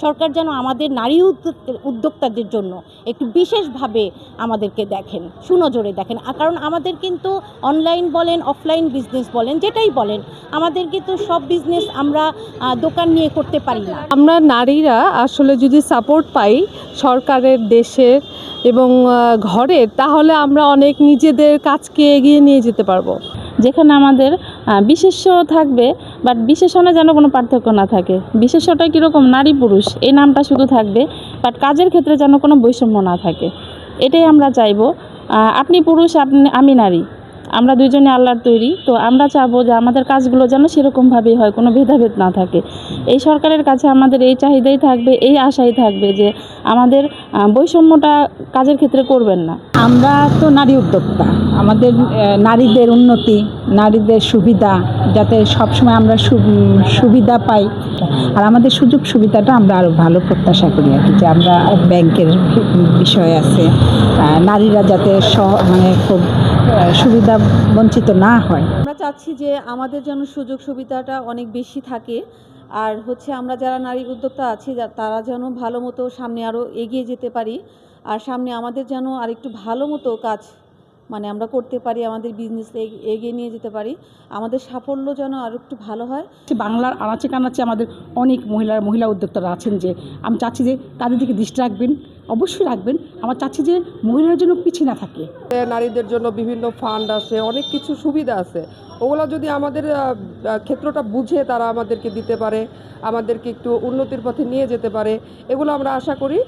সরকার যেন আমাদের নারী উদ্যোক্তাদের জন্য একটু বিশেষভাবে আমাদেরকে দেখেন, সুনজরে দেখেন। কারণ আমাদের কিন্তু অনলাইন বলেন, অফলাইন বিজনেস বলেন, যেটাই বলেন, আমাদের কিন্তু সব বিজনেস আমরা দোকান নিয়ে করতে পারি না। আমরা নারীরা আসলে যদি সাপোর্ট পাই সরকারের, দেশের এবং ঘরের, তাহলে আমরা অনেক নিজেদের কাজকে এগিয়ে নিয়ে যেতে পারবো। যেখানে আমাদের বিশেষ্য থাকবে, বাট বিশেষণে যেন কোনো পার্থক্য না থাকে। বিশেষ্যটা কীরকম, নারী পুরুষ এই নামটা শুধু থাকবে, বাট কাজের ক্ষেত্রে যেন কোনো বৈষম্য না থাকে, এটাই আমরা চাইবো। আপনি পুরুষ, আমি নারী, আমরা দুইজনে আল্লাহর তৈরি, তো আমরা চাবো যে আমাদের কাজগুলো যেন সেরকমভাবেই হয়, কোনো ভেদাভেদ না থাকে। এই সরকারের কাছে আমাদের এই চাহিদাই থাকবে, এই আশাই থাকবে যে আমাদের বৈষম্যটা কাজের ক্ষেত্রে করবেন না। আমরা তো নারী উদ্যোক্তা, আমাদের নারীদের উন্নতি, নারীদের সুবিধা, যাতে সবসময় আমরা সুবিধা পাই, আর আমাদের সুযোগ সুবিধাটা আমরা আরও ভালো প্রত্যাশা করি আর কি। যে আমরা ব্যাংকের বিষয় আছে, নারীরা যাতে মানে খুব সুবিধা বঞ্চিত না হয়। আমরা চাচ্ছি যে আমাদের যেন সুযোগ সুবিধাটা অনেক বেশি থাকে, আর আমরা যারা নারী উদ্যোক্তা আছি তারা যেন ভালো মতো সামনে আরও এগিয়ে যেতে পারি, আর সামনে আমাদের যেন আরেকটু ভালো মতো কাজ আমরা করতে পারি, আমাদের বিজনেস এগিয়ে নিয়ে যেতে পারি, আমাদের সাফল্য যেন আরও একটু ভালো হয়। বাংলার আনাচে কানাচে আমাদের অনেক মহিলা উদ্যোক্তারা আছেন, যে আমি চাচ্ছি যে তাদের দিকে দৃষ্টি রাখবেন, অবশ্যই রাখবেন। আমার চাচ্ছি যে মহিলার জন্য পিছিয়ে না থাকে। নারীদের জন্য বিভিন্ন ফান্ড আছে, অনেক কিছু সুবিধা আছে, ওগুলো যদি আমাদের ক্ষেত্রটা বুঝে তারা আমাদেরকে দিতে পারে, আমাদেরকে একটু উন্নতির পথে নিয়ে যেতে পারে, এগুলো আমরা আশা করি।